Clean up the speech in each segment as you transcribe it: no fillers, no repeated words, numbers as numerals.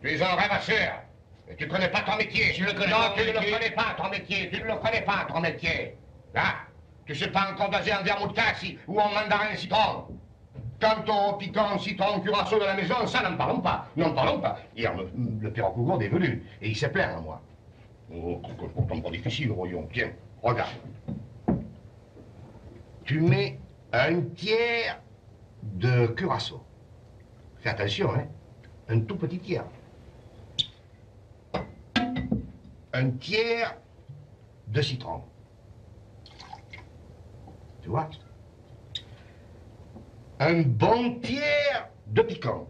Tu es un rêvasseur. Et tu connais pas ton métier. Je le connais non, pas, tu ne mon métier. le connais pas, ton métier. Tu ne le connais pas, ton métier. Là, tu sais pas encore doser un vermouth cassis ou en mandarin citron. Quant au piquant citron curaçao de la maison, ça, n'en parlons pas. N'en parlons pas. Hier, le père Cougourde est venu et il s'est plaint à moi. Oh, c'est pourtant pas difficile, voyons. Tiens, regarde. Tu mets un tiers de curaçao. Fais attention, hein. Un tout petit tiers. Un tiers de citron. Tu vois? Un bon tiers de piquant.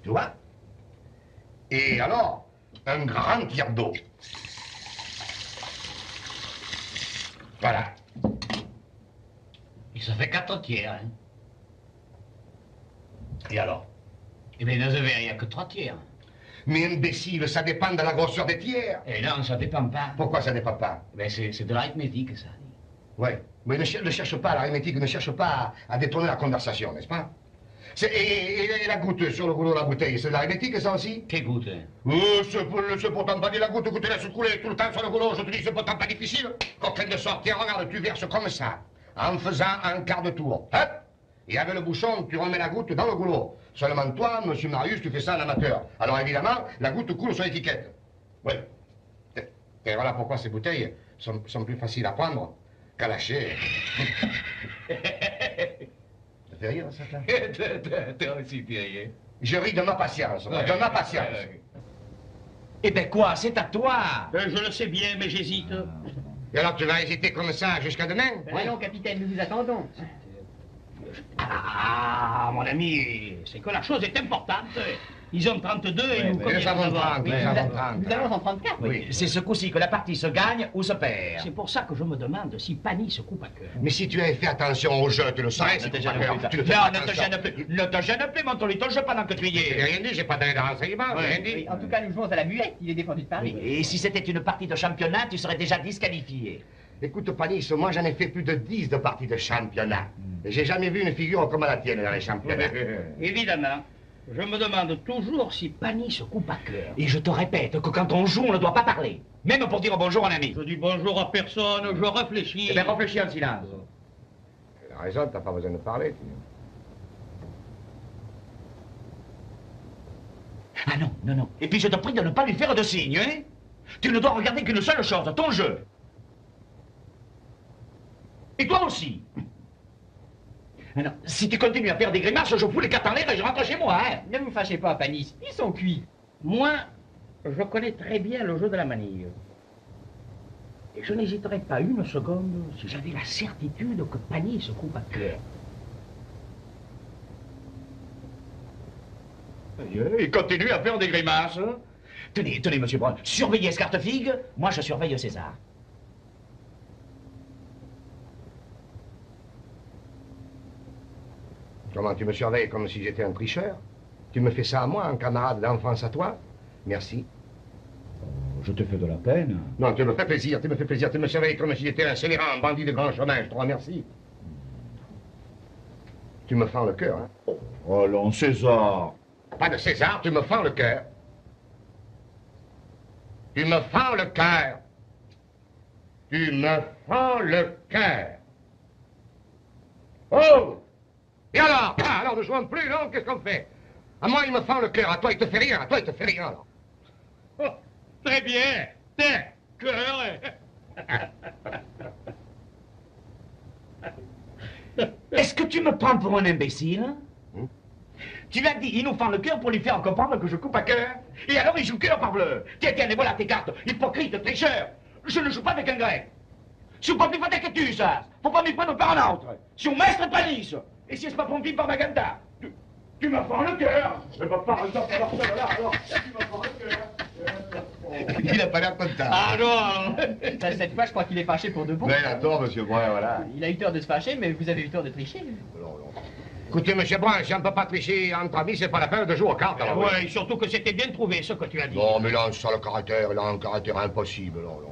Tu vois? Et alors, un grand tiers d'eau. Voilà. Et ça fait 4 tiers, hein. Et alors? Eh bien, dans un verre, il n'y a que 3 tiers. Mais imbécile, ça dépend de la grosseur des tiers. Et non, ça dépend pas. Pourquoi ça dépend pas? Ben, c'est de l'arithmétique, ça. Ouais, mais ne cherche pas, l'arithmétique ne cherche pas à détourner la conversation, n'est-ce pas? Et la goutte sur le rouleau de la bouteille, c'est de l'arithmétique, ça aussi? Quelle goutte? C'est pourtant pas dit la goutte que tu laisses couler tout le temps sur le rouleau, je te dis, c'est pourtant pas difficile. Coquin de sorte, tiens, regarde, tu verses comme ça, en faisant un quart de tour. Hop! Et avec le bouchon, tu remets la goutte dans le rouleau. Seulement toi, monsieur Marius, tu fais ça en amateur. Alors évidemment, la goutte coule sur l'étiquette. Oui. Et voilà pourquoi ces bouteilles sont plus faciles à prendre qu'à lâcher. Ça fait rire, ça, là? T'es aussi payé. Je ris de ma patience, moi, de ma patience. Eh ben quoi, c'est à toi. Je le sais bien, mais j'hésite. Et alors tu vas hésiter comme ça jusqu'à demain? Voyons, capitaine, nous vous attendons. Ah, mon ami, c'est que la chose est importante. Ils ont 32 et nous Nous combien avons nous avons 30, nous avons 30. Nous allons en 34. Oui, c'est ce coup-ci que la partie se gagne ou se perd. C'est pour ça que je me demande si Pani se coupe à cœur. Mais si tu avais fait attention au jeu, tu le saurais, Ne c'est te tout gêne à l'heure. plus. Tu ne fais Non, pas ne te attention. gêne plus. Ne te gêne plus, mon tolito, je pendant que tu y J'ai es. rien dit, j'ai pas donné de renseignements, j'ai rien dit. Oui, en tout cas, nous jouons à la muette. Il est défendu de Paris. Oui, et si c'était une partie de championnat, tu serais déjà disqualifié. Écoute, Panis, moi j'en ai fait plus de 10 de parties de championnat. Et j'ai jamais vu une figure comme la tienne dans les championnats. Évidemment, je me demande toujours si Pani se coupe à cœur. Et je te répète que quand on joue, on ne doit pas parler. Même pour dire bonjour à un ami. Je dis bonjour à personne, je réfléchis. Eh bien, réfléchis en silence. Tu as raison, t'as pas besoin de parler. Ah non, non, non. Et puis je te prie de ne pas lui faire de signe, hein. Tu ne dois regarder qu'une seule chose, ton jeu. Et toi aussi. Ah non, si tu continues à faire des grimaces, je fous les quatre en l'air et je rentre chez moi, hein. Ne vous fâchez pas, Panis. Ils sont cuits. Moi, je connais très bien le jeu de la manille. Et je n'hésiterais pas une seconde si j'avais la certitude que Pani se coupe à cœur. Il continue à faire des grimaces. Tenez, tenez, monsieur Brun, surveillez Escartefigue, moi je surveille César. Comment, tu me surveilles comme si j'étais un tricheur? Tu me fais ça à moi, un camarade d'enfance à toi? Merci. Je te fais de la peine. Non, tu me fais plaisir, tu me fais plaisir. Tu me surveilles comme si j'étais un scélérat, un bandit de grand chemin. Je te remercie. Tu me fends le cœur, hein? Oh non, César. Pas de César, tu me fends le cœur. Tu me fends le cœur. Tu me fends le cœur. Oh! Et alors? Ah, alors ne jouons plus, non? Qu'est-ce qu'on fait? À moi, il me fend le cœur. À toi, il te fait rien. À toi, il te fait rien, alors. Oh, très bien. Tiens, cœur. Est-ce que tu me prends pour un imbécile? Tu l'as dit, il nous fend le cœur pour lui faire comprendre que je coupe à cœur. Et alors il joue cœur par bleu. Tiens, tiens, et voilà tes cartes. Hypocrite, tricheur. Je ne joue pas avec un grec. Si on pas plus fort que tu, ça. Faut pas m'y prendre par un autre. Si on maître pas lisse. Et si c'est pas pompi par Magenta. Tu me fends le cœur. Je me parle de ça, là, alors. Tu me fends le cœur. Il a pas l'air content. Ah non. Cette fois, je crois qu'il est fâché pour de bon. Mais il a tort, monsieur Brun, voilà. Il a eu tort de se fâcher, mais vous avez eu tort de tricher. Écoutez, monsieur Brun, si on ne peut pas tricher entre amis, c'est pas la peine de jouer aux cartes, alors. Ouais, surtout que c'était bien trouvé, ce que tu as dit. Non, mais là, ça, le caractère, il a un caractère impossible, non, non.